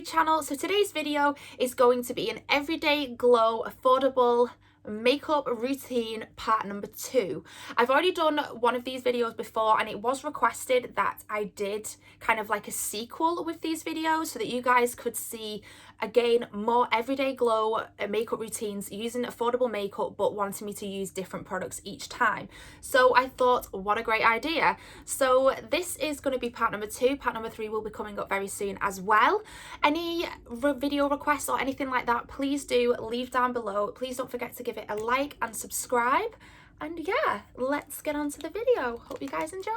YouTube channel. So today's video is going to be an everyday glow, affordable makeup routine part number 2. I've already done one of these videos before and it was requested that I did kind of like a sequel with these videos so that you guys could see again more everyday glow makeup routines using affordable makeup but wanting me to use different products each time. So I thought, what a great idea. So this is going to be part number 2. Part number 3 will be coming up very soon as well. Any video requests or anything like that, please do leave down below. Please don't forget to give it a like and subscribe. And yeah, let's get on to the video. Hope you guys enjoy.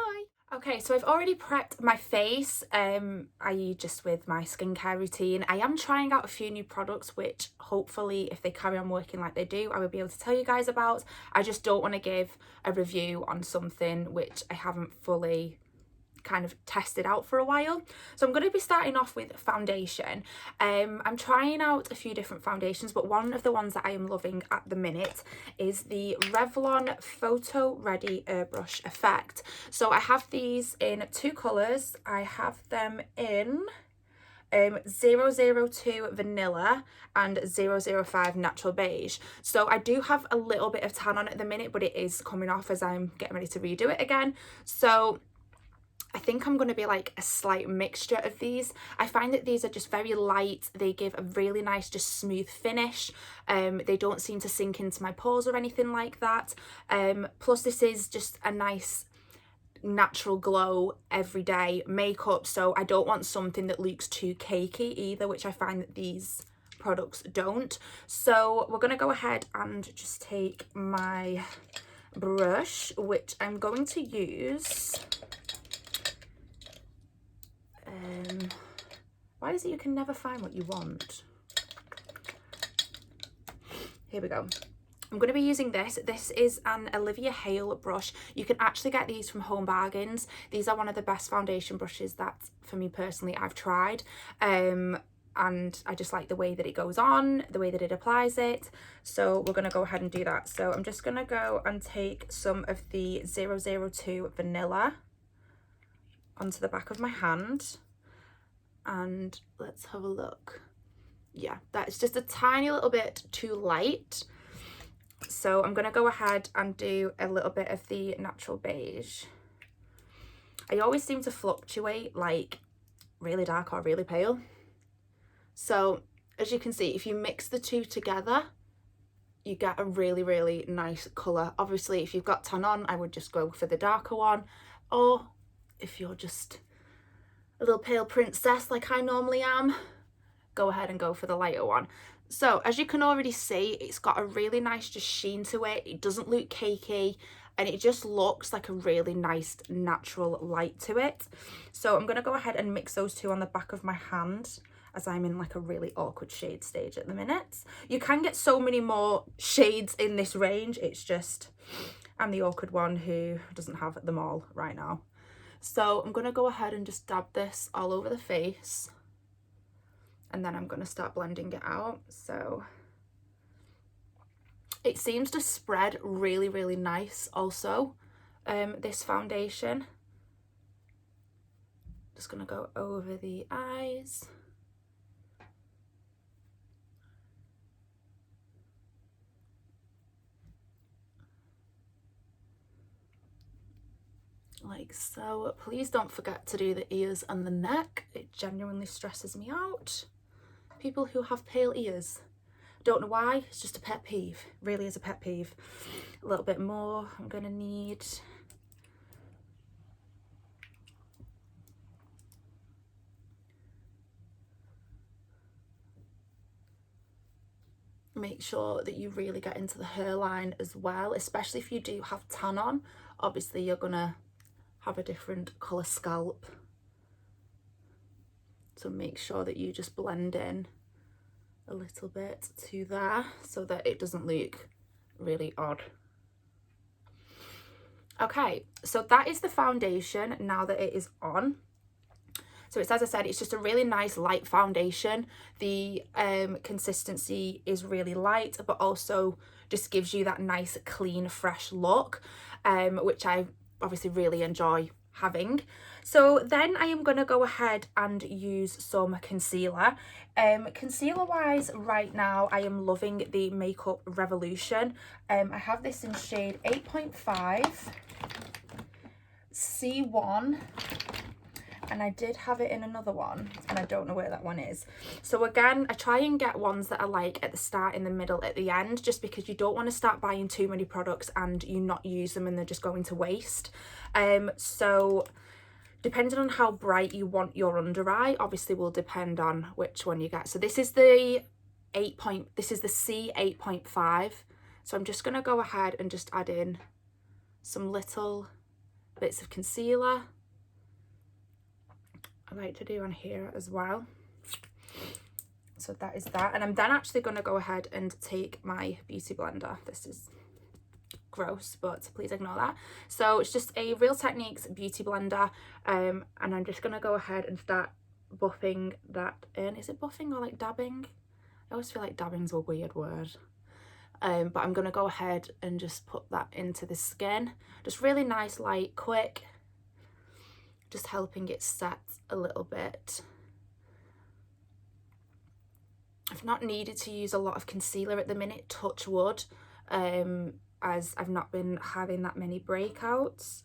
Okay, so I've already prepped my face, i.e. just with my skincare routine. I am trying out a few new products, which hopefully if they carry on working like they do, I will be able to tell you guys about. I just don't want to give a review on something which I haven't fully kind of tested out for a while. So I'm going to be starting off with foundation. I'm trying out a few different foundations, but one of the ones that I am loving at the minute is the Revlon Photo Ready Airbrush Effect. So I have these in 2 colours. I have them in 002 Vanilla and 005 Natural Beige. So I do have a little bit of tan on at the minute, but it is coming off as I'm getting ready to redo it again. So I think I'm going to be like a slight mixture of these. I find that these are just very light. They give a really nice, just smooth finish. They don't seem to sink into my pores or anything like that. Plus this is just a nice natural glow everyday makeup. So I don't want something that looks too cakey either, which I find that these products don't. So we're going to go ahead and just take my brush, which I'm going to use. Why is it you can never find what you want? Here we go. I'm going to be using this. This is an Olivia Hale brush. You can actually get these from Home Bargains. These are one of the best foundation brushes that, for me personally, I've tried. And I just like the way that it goes on, the way that it applies it. So we're going to go ahead and do that. So I'm just going to go and take some of the 002 Vanilla onto the back of my hand. And let's have a look. Yeah, that's just a tiny little bit too light. So I'm going to go ahead and do a little bit of the Natural Beige. I always seem to fluctuate like really dark or really pale. So as you can see, if you mix the two together, you get a really, really nice colour. Obviously, if you've got tan on, I would just go for the darker one. Or if you're just a little pale princess like I normally am, go ahead and go for the lighter one. So as you can already see, it's got a really nice just sheen to it. It doesn't look cakey and it just looks like a really nice natural light to it. So I'm going to go ahead and mix those two on the back of my hand as I'm in like a really awkward shade stage at the minute. You can get so many more shades in this range. It's just I'm the awkward one who doesn't have them all right now. So I'm going to go ahead and just dab this all over the face and then I'm going to start blending it out. So it seems to spread really, really nice also, this foundation. Just going to go over the eyes. Like so. Please don't forget to do the ears and the neck. It genuinely stresses me out. People who have pale ears. Don't know why, it's just a pet peeve. It really is a pet peeve. A little bit more I'm gonna need. Make sure that you really get into the hairline as well, especially if you do have tan on. Obviously you're gonna have a different colour scalp, so make sure that you just blend in a little bit to there so that it doesn't look really odd. Okay, so that is the foundation now that it is on. So it's, as I said, it's just a really nice light foundation. The consistency is really light, but also just gives you that nice clean fresh look, which I obviously really enjoy having. So then I am going to go ahead and use some concealer. Concealer wise right now I am loving the Makeup Revolution. I have this in shade 8.5 C1, and I did have it in another one and I don't know where that one is. So again, I try and get ones that are like at the start, in the middle, at the end, just because you don't want to start buying too many products and you not use them and they're just going to waste. So depending on how bright you want your under eye, obviously will depend on which one you get. So this is the C 8.5. So I'm just going to go ahead and just add in some little bits of concealer. I like to do on here as well. So that is that. And I'm then actually going to go ahead and take my beauty blender. This is gross, but please ignore that. So it's just a Real Techniques beauty blender, and I'm just going to go ahead and start buffing that in. Is it buffing or like dabbing? I always feel like dabbing's a weird word. But I'm going to go ahead and just put that into the skin. Just really nice, light, quick. Just helping it set a little bit. I've not needed to use a lot of concealer at the minute, touch wood, as I've not been having that many breakouts.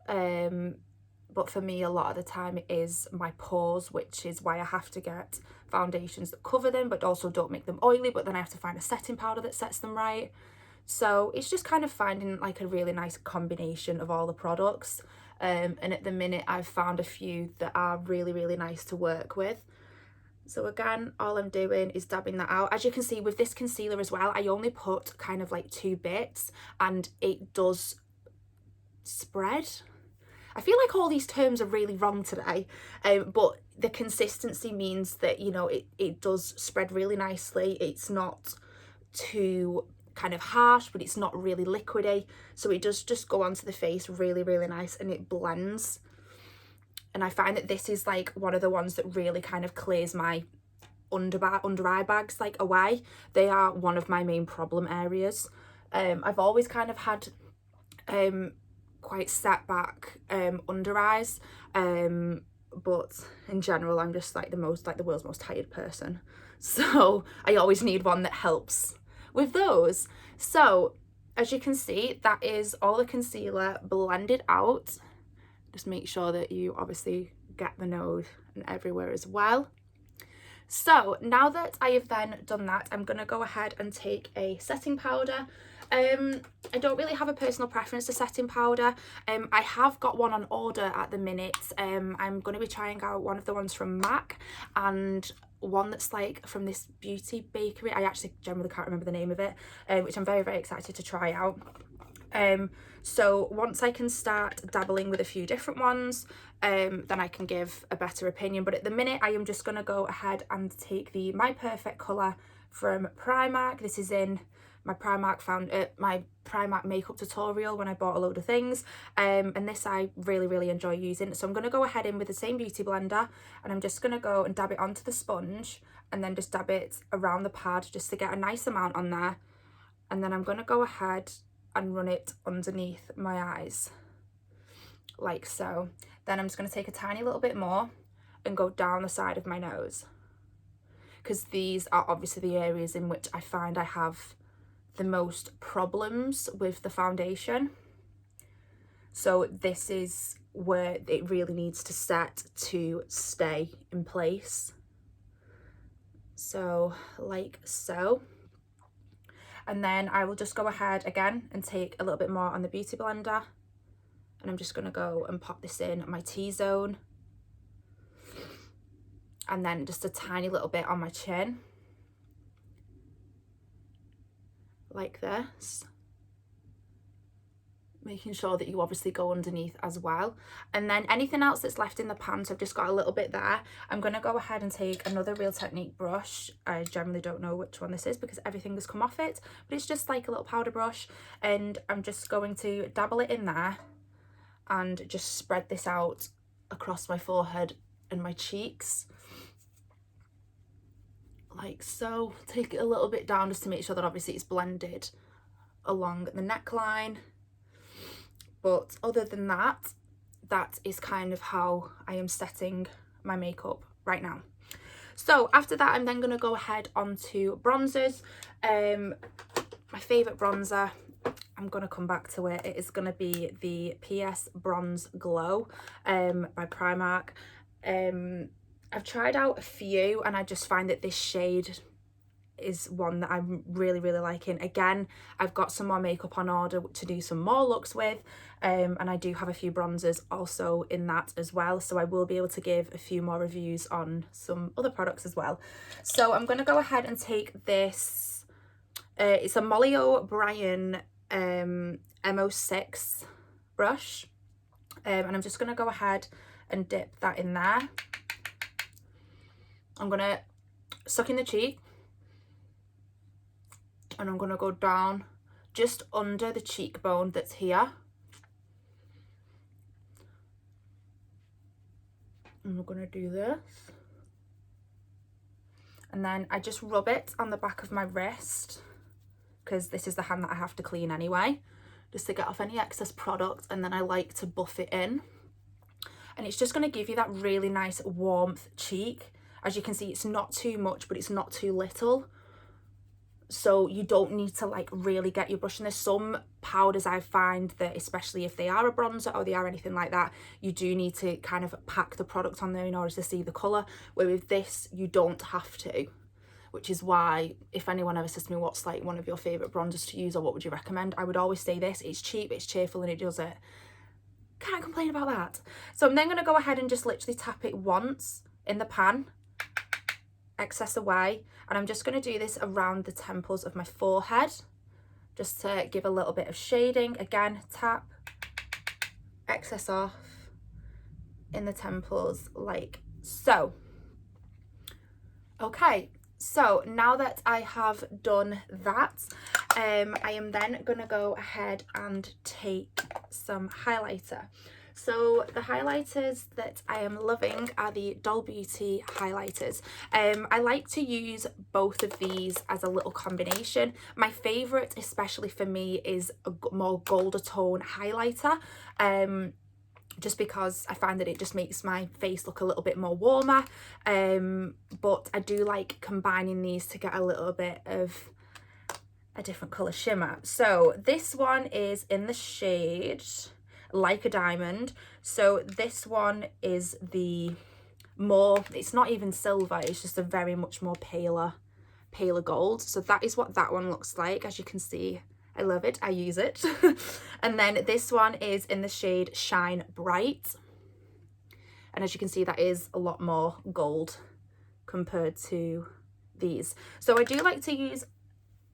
But for me, a lot of the time it is my pores, which is why I have to get foundations that cover them but also don't make them oily, but then I have to find a setting powder that sets them right. So it's just kind of finding like a really nice combination of all the products. And at the minute I've found a few that are really, really nice to work with. So again, all I'm doing is dabbing that out. As you can see with this concealer as well, I only put kind of like 2 bits and it does spread. I feel like all these terms are really wrong today, but the consistency means that, you know, it does spread really nicely. It's not too kind of harsh, but it's not really liquidy, so it does just go onto the face really, really nice, and it blends. And I find that this is like one of the ones that really kind of clears my under eye bags like away. They are one of my main problem areas. I've always kind of had quite set back under eyes, but in general I'm just like the world's most tired person, so I always need one that helps with those. So as you can see, that is all the concealer blended out. Just make sure that you obviously get the nose and everywhere as well. So now that I have then done that, I'm going to go ahead and take a setting powder. I don't really have a personal preference to setting powder. I have got one on order at the minute. I'm going to be trying out one of the ones from MAC and one that's like from this beauty bakery. I actually generally can't remember the name of it, which I'm very, very excited to try out. So once I can start dabbling with a few different ones, then I can give a better opinion. But at the minute I am just going to go ahead and take the My Perfect Colour from Primark. This is in my Primark makeup tutorial when I bought a load of things, and this I really, really enjoy using. So I'm going to go ahead in with the same beauty blender, and I'm just going to go and dab it onto the sponge and then just dab it around the pad just to get a nice amount on there. And then I'm going to go ahead and run it underneath my eyes like so. Then I'm just going to take a tiny little bit more and go down the side of my nose, because these are obviously the areas in which I find I have the most problems with the foundation. So this is where it really needs to set to stay in place. So like so. And then I will just go ahead again and take a little bit more on the beauty blender, and I'm just going to go and pop this in my T-zone, and then just a tiny little bit on my chin like this, making sure that you obviously go underneath as well. And then anything else that's left in the pan, so I've just got a little bit there, I'm going to go ahead and take another Real Technique brush. I generally don't know which one this is because everything has come off it, but it's just like a little powder brush, and I'm just going to dabble it in there and just spread this out across my forehead and my cheeks like so. Take it a little bit down just to make sure that obviously it's blended along the neckline. But other than that, that is kind of how I am setting my makeup right now. So after that, I'm then going to go ahead onto bronzers. My favourite bronzer, I'm going to come back to it. It is going to be the PS Bronze Glow by Primark. I've tried out a few and I just find that this shade is one that I'm really liking. Again, I've got some more makeup on order to do some more looks with, and I do have a few bronzers also in that as well, so I will be able to give a few more reviews on some other products as well. So I'm going to go ahead and take this, it's a Molly O'Brien M06 brush, and I'm just going to go ahead and dip that in there. I'm going to suck in the cheek, and I'm going to go down just under the cheekbone that's here. And we're going to do this. And then I just rub it on the back of my wrist, because this is the hand that I have to clean anyway, just to get off any excess product, and then I like to buff it in. And it's just going to give you that really nice warmth cheek. As you can see, it's not too much, but it's not too little. So you don't need to like really get your brush. And there's some powders I find that, especially if they are a bronzer or they are anything like that, you do need to kind of pack the product on there in order to see the colour. Where with this, you don't have to. Which is why, if anyone ever says to me, what's like one of your favourite bronzers to use or what would you recommend, I would always say this. It's cheap, it's cheerful, and it does it. Can't complain about that. So I'm then going to go ahead and just literally tap it once in the pan, excess away, and I'm just going to do this around the temples of my forehead just to give a little bit of shading. Again, tap, excess off in the temples like so. Okay, so now that I have done that, I am then going to go ahead and take some highlighter. So the highlighters that I am loving are the Doll Beauty highlighters. I like to use both of these as a little combination. My favourite, especially for me, is a more golder tone highlighter. Just because I find that it just makes my face look a little bit more warmer. But I do like combining these to get a little bit of a different colour shimmer. So this one is in the shade Like a Diamond. So this one is the more, it's not even silver, it's just a very much more paler gold. So that is what that one looks like. As you can see, I love it, I use it. And then this one is in the shade Shine Bright, and as you can see, that is a lot more gold compared to these. So I do like to use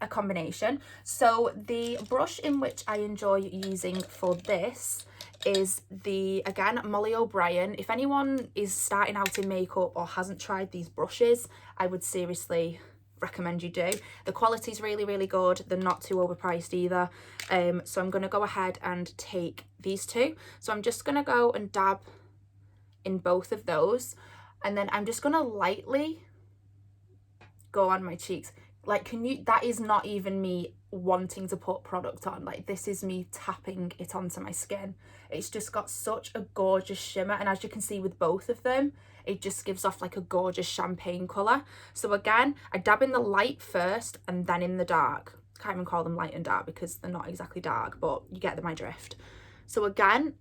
a combination. So the brush in which I enjoy using for this is the, again, Molly O'Brien. If anyone is starting out in makeup or hasn't tried these brushes, I would seriously recommend you do. The quality is really good. They're not too overpriced either. So I'm going to go ahead and take these two. So I'm just going to go and dab in both of those, and then I'm just going to lightly go on my cheeks. Like, that is not even me wanting to put product on. Like, this is me tapping it onto my skin. It's just got such a gorgeous shimmer, and as you can see with both of them, it just gives off like a gorgeous champagne colour. So again, I dab in the light first and then in the dark. Can't even call them light and dark because they're not exactly dark, but you get my drift. So again,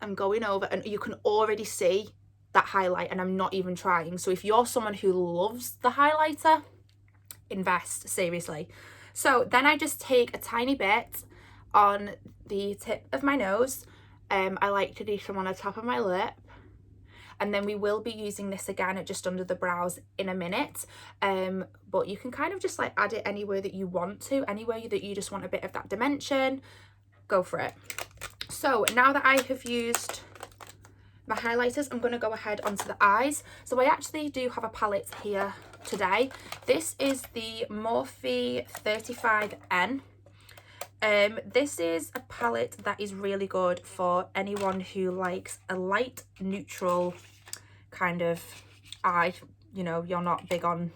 I'm going over, and you can already see that highlight, and I'm not even trying. So if you're someone who loves the highlighter, invest, seriously. So then I just take a tiny bit on the tip of my nose. I like to do some on the top of my lip, and then we will be using this again at just under the brows in a minute. But you can kind of just like add it anywhere that you want to, anywhere that you just want a bit of that dimension, go for it. So now that I have used my highlighters, I'm going to go ahead onto the eyes. So I actually do have a palette here today. This is the Morphe 35N. This is a palette that is really good for anyone who likes a light neutral kind of eye. You know, you're not big on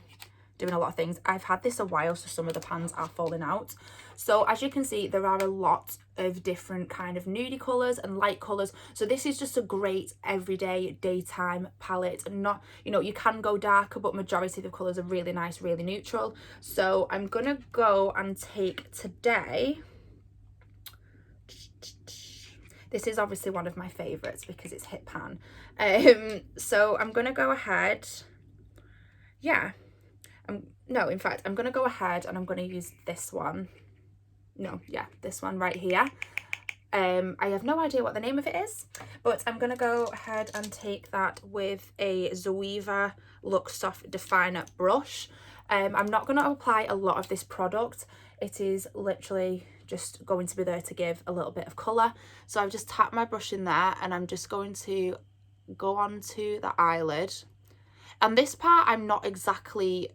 doing a lot of things. I've had this a while, so some of the pans are falling out. So as you can see, there are a lot of different kind of nudie colours and light colours. So this is just a great everyday daytime palette. And not, you know, you can go darker, but majority of the colours are really nice, really neutral. So I'm gonna go and take today, this is obviously one of my favourites because it's Hit Pan. So I'm gonna go ahead, yeah, no, in fact, I'm gonna go ahead and I'm gonna use this one. No, yeah, this one right here. I have no idea what the name of it is, but I'm gonna go ahead and take that with a Zoeva Luxe Soft Definer brush. I'm not gonna apply a lot of this product. It is literally just going to be there to give a little bit of colour. So I've just tapped my brush in there and I'm just going to go onto the eyelid. And this part, I'm not exactly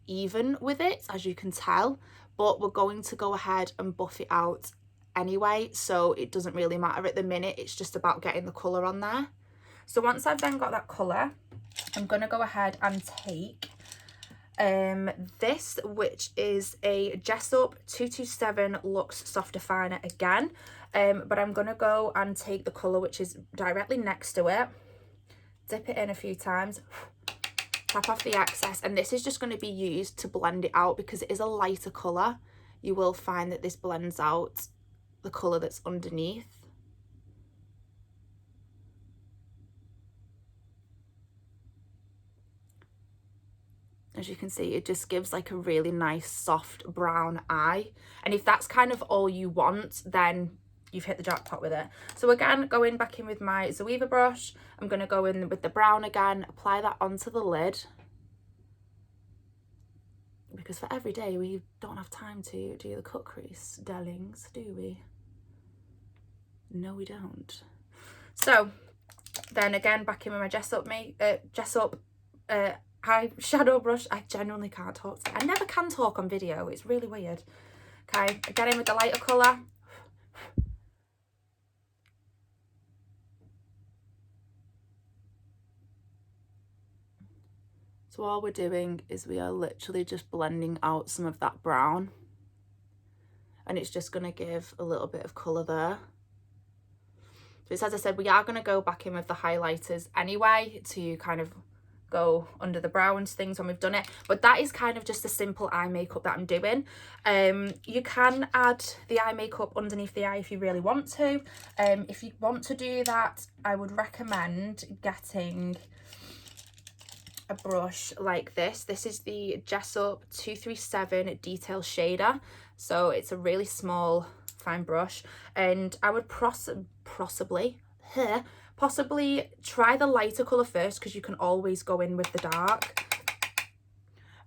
even with it, as you can tell, but we're going to go ahead and buff it out anyway, so it doesn't really matter at the minute. It's just about getting the colour on there. So once I've then got that colour, I'm going to go ahead and take this, which is a Jessup 227 Luxe Soft Definer again, but I'm going to go and take the colour which is directly next to it, dip it in a few times, tap off the excess, and this is just going to be used to blend it out because it is a lighter colour. You will find that this blends out the colour that's underneath. As you can see, it just gives like a really nice soft brown eye, and if that's kind of all you want, then you've hit the jackpot with it. So again, going back in with my Zoeva brush, I'm going to go in with the brown again, apply that onto the lid, because for every day we don't have time to do the cut crease, darlings, do we? No, we don't. So then again, back in with my Jessup eyeshadow brush. I genuinely can't talk today. I never can talk on video, it's really weird. Okay, again in with the lighter colour. So all we're doing is we are literally just blending out some of that brown, and it's just going to give a little bit of colour there. So it's, as I said, we are going to go back in with the highlighters anyway to kind of go under the brows things when we've done it, but that is kind of just a simple eye makeup that I'm doing. You can add the eye makeup underneath the eye if you really want to. If you want to do that, I would recommend getting a brush like this. This is the Jessup 237 Detail Shader, so it's a really small fine brush, and I would possibly try the lighter colour first, because you can always go in with the dark,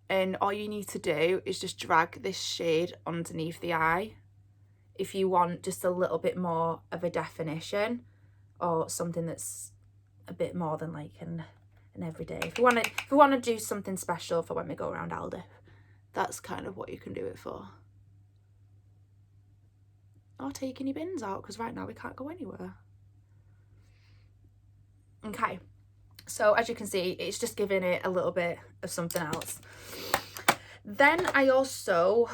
and all you need to do is just drag this shade underneath the eye if you want just a little bit more of a definition, or something that's a bit more than like an everyday. If you want to do something special for when we go around Aldi, that's kind of what you can do it for. Or taking your bins out, because right now we can't go anywhere. Okay, so as you can see, it's just giving it a little bit of something else. Then I also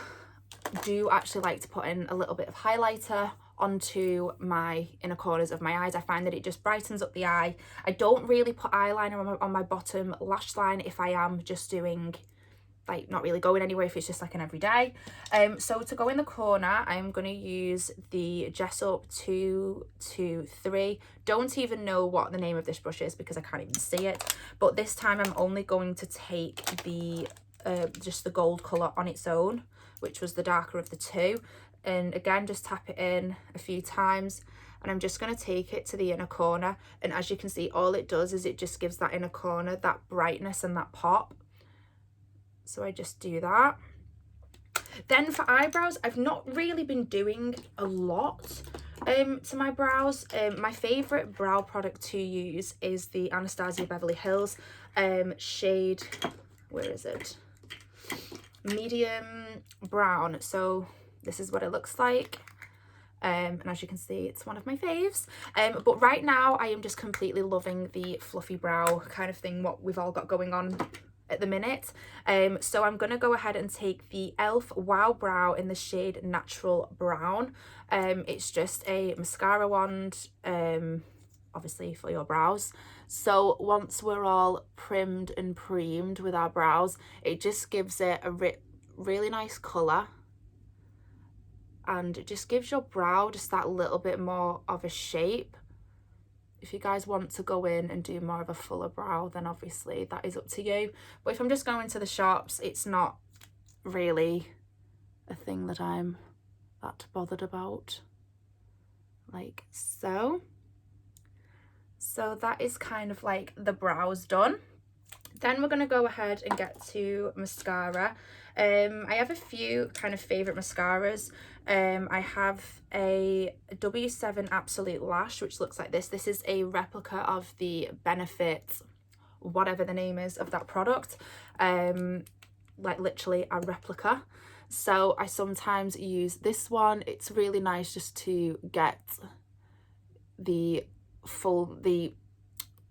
do actually like to put in a little bit of highlighter onto my inner corners of my eyes. I find that it just brightens up the eye. I don't really put eyeliner on my bottom lash line if I am just doing, like, not really going anywhere, if it's just like an everyday. So to go in the corner, I'm going to use the Jessup 223. Don't even know what the name of this brush is because I can't even see it, but this time I'm only going to take the just the gold colour on its own, which was the darker of the two, and again just tap it in a few times, and I'm just going to take it to the inner corner, and as you can see, all it does is it just gives that inner corner that brightness and that pop. So I just do that. Then for eyebrows, I've not really been doing a lot to my brows. My favourite brow product to use is the Anastasia Beverly Hills shade, where is it? Medium brown. So this is what it looks like. And as you can see, it's one of my faves. But right now I am just completely loving the fluffy brow kind of thing, what we've all got going on at the minute. So I'm gonna go ahead and take the e.l.f. Wow Brow in the shade Natural Brown. It's just a mascara wand, obviously for your brows. So once we're all primmed and preamed with our brows, it just gives it a really nice colour, and it just gives your brow just that little bit more of a shape. If you guys want to go in and do more of a fuller brow, then obviously that is up to you. But if I'm just going to the shops, it's not really a thing that I'm that bothered about. Like so. So that is kind of like the brows done. Then we're going to go ahead and get to mascara. I have a few kind of favourite mascaras. I have a W7 Absolute Lash, which looks like this. This is a replica of the Benefit, whatever the name is of that product. Like literally a replica. So I sometimes use this one. It's really nice just to get the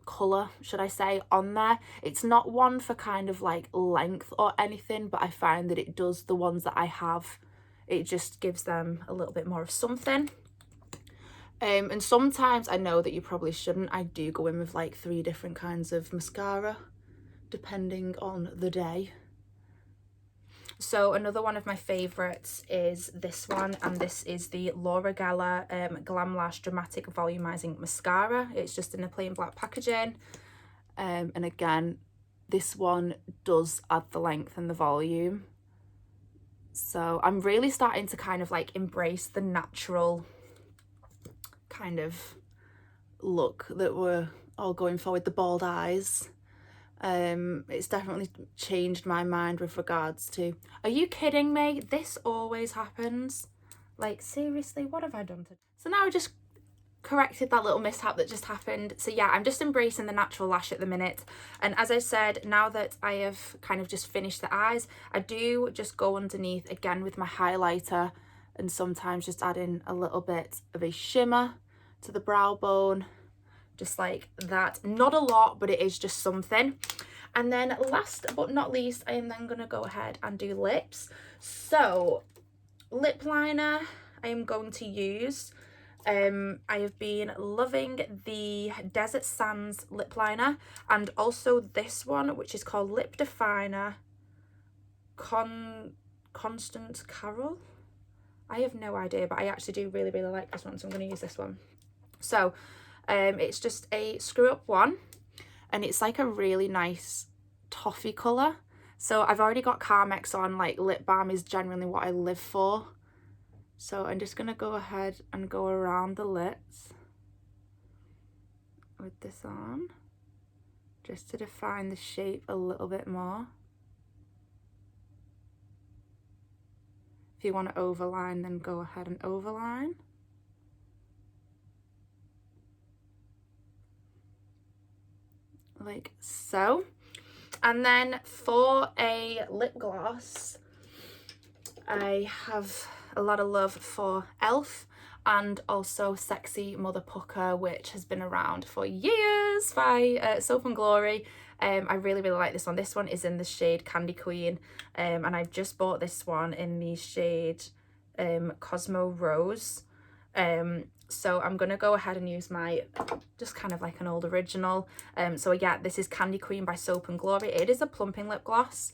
colour, should I say, on there. It's not one for kind of like length or anything, but I find that it does, the ones that I have, it just gives them a little bit more of something. And sometimes, I know that you probably shouldn't, I do go in with like 3 different kinds of mascara depending on the day. So another one of my favourites is this one, and this is the Laura Geller Glam Lash Dramatic Volumizing Mascara. It's just in a plain black packaging. And again, this one does add the length and the volume. So I'm really starting to kind of like embrace the natural kind of look that we're all going for with the bald eyes. It's definitely changed my mind with regards to, are you kidding me? This always happens. Like, seriously, what have I done to? So now I just corrected that little mishap that just happened. So yeah, I'm just embracing the natural lash at the minute. And as I said, now that I have kind of just finished the eyes, I do just go underneath again with my highlighter and sometimes just add in a little bit of a shimmer to the brow bone. Just like that. Not a lot, but it is just something. And then last but not least, I am then going to go ahead and do lips. So lip liner I am going to use. I have been loving the Desert Sands lip liner, and also this one, which is called Lip Definer Constant Carol. I have no idea, but I actually do really like this one, so I'm going to use this one. So it's just a screw up one, and it's like a really nice toffee colour. So I've already got Carmex on, like lip balm is generally what I live for. So I'm just going to go ahead and go around the lips with this on, just to define the shape a little bit more. If you want to overline, then go ahead and overline. Like so. And then for a lip gloss, I have a lot of love for e.l.f. and also Sexy Mother Pucker, which has been around for years by Soap and Glory. I really like this one. This one is in the shade Candy Queen, and I've just bought this one in the shade Cosmo Rose. So I'm going to go ahead and use my, just kind of like an old original. So yeah, this is Candy Queen by Soap and Glory. It is a plumping lip gloss,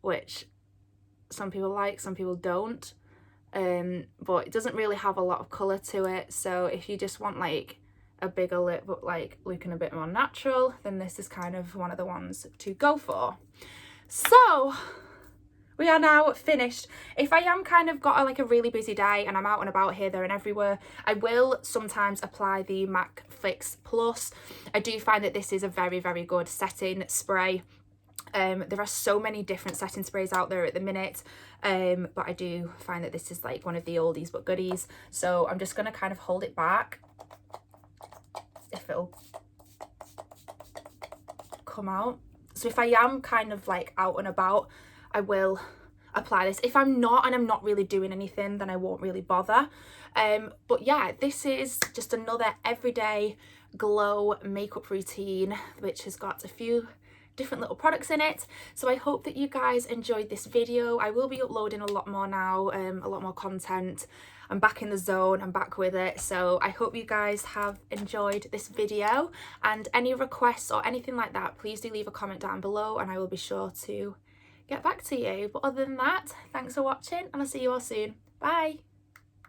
which some people like, some people don't. But it doesn't really have a lot of colour to it. So if you just want like a bigger lip but like looking a bit more natural, then this is kind of one of the ones to go for. So we are now finished. If I am kind of got like a really busy day and I'm out and about here, there and everywhere, I will sometimes apply the MAC Fix Plus. I do find that this is a very good setting spray. There are so many different setting sprays out there at the minute, but I do find that this is like one of the oldies but goodies. So I'm just going to kind of hold it back, if it'll come out. So if I am kind of like out and about, I will apply this. If I'm not and I'm not really doing anything, then I won't really bother. But yeah, this is just another everyday glow makeup routine, which has got a few different little products in it. So I hope that you guys enjoyed this video. I will be uploading a lot more now, a lot more content. I'm back in the zone, I'm back with it. So I hope you guys have enjoyed this video, and any requests or anything like that, please do leave a comment down below and I will be sure to get back to you. But other than that, thanks for watching and I'll see you all soon. Bye.